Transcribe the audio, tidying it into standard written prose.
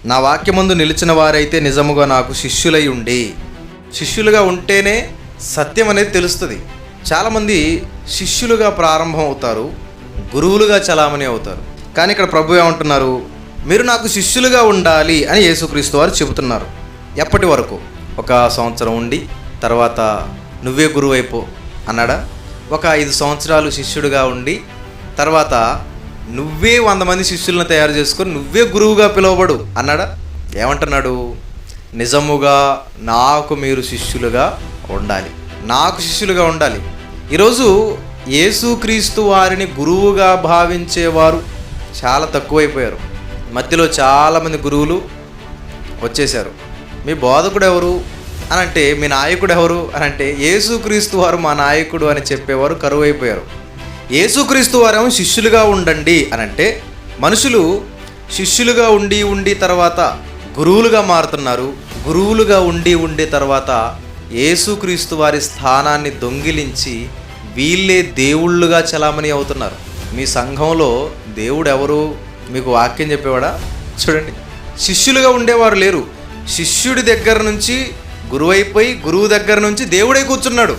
నా వాక్యమందు నిలిచిన వారైతే నిజముగా నాకు శిష్యులై ఉండి. శిష్యులుగా ఉంటేనే సత్యం అనేది తెలుస్తుంది. చాలామంది శిష్యులుగా ప్రారంభం అవుతారు, గురువులుగా చలామణి అవుతారు. కానీ ఇక్కడ ప్రభు ఏమంటున్నారు? మీరు నాకు శిష్యులుగా ఉండాలి అని యేసుక్రీస్తు వారు చెబుతున్నారు. ఎప్పటి వరకు? ఒక సంవత్సరం ఉండి తర్వాత నువ్వే గురువు అయిపో అన్నాడా? ఒక 5 సంవత్సరాలు శిష్యుడిగా ఉండి తర్వాత నువ్వే 100 మంది శిష్యులను తయారు చేసుకొని నువ్వే గురువుగా పిలువబడు అన్నాడా? ఏమంటున్నాడు? నిజముగా నాకు మీరు శిష్యులుగా ఉండాలి, నాకు శిష్యులుగా ఉండాలి. ఈరోజు యేసుక్రీస్తు వారిని గురువుగా భావించేవారు చాలా తక్కువైపోయారు. మధ్యలో చాలామంది గురువులు వచ్చేశారు. మీ బోధకుడు ఎవరు అని అంటే, మీ నాయకుడు ఎవరు అని అంటే, యేసుక్రీస్తు వారు మా నాయకుడు అని చెప్పేవారు కరువైపోయారు. యేసుక్రీస్తు వారేమో శిష్యులుగా ఉండండి అని అంటే, మనుషులు శిష్యులుగా ఉండి తర్వాత గురువులుగా మారుతున్నారు. గురువులుగా ఉండి తర్వాత యేసుక్రీస్తు వారి స్థానాన్ని దొంగిలించి వీళ్ళే దేవుళ్ళుగా చలామణి అవుతున్నారు. మీ సంఘంలో దేవుడు ఎవరు? మీకు వాక్యం చెప్పేవాడా? చూడండి, శిష్యులుగా ఉండేవారు లేరు. శిష్యుడి దగ్గర నుంచి గురువు అయిపోయి, గురువు దగ్గర నుంచి దేవుడై కూర్చున్నాడు.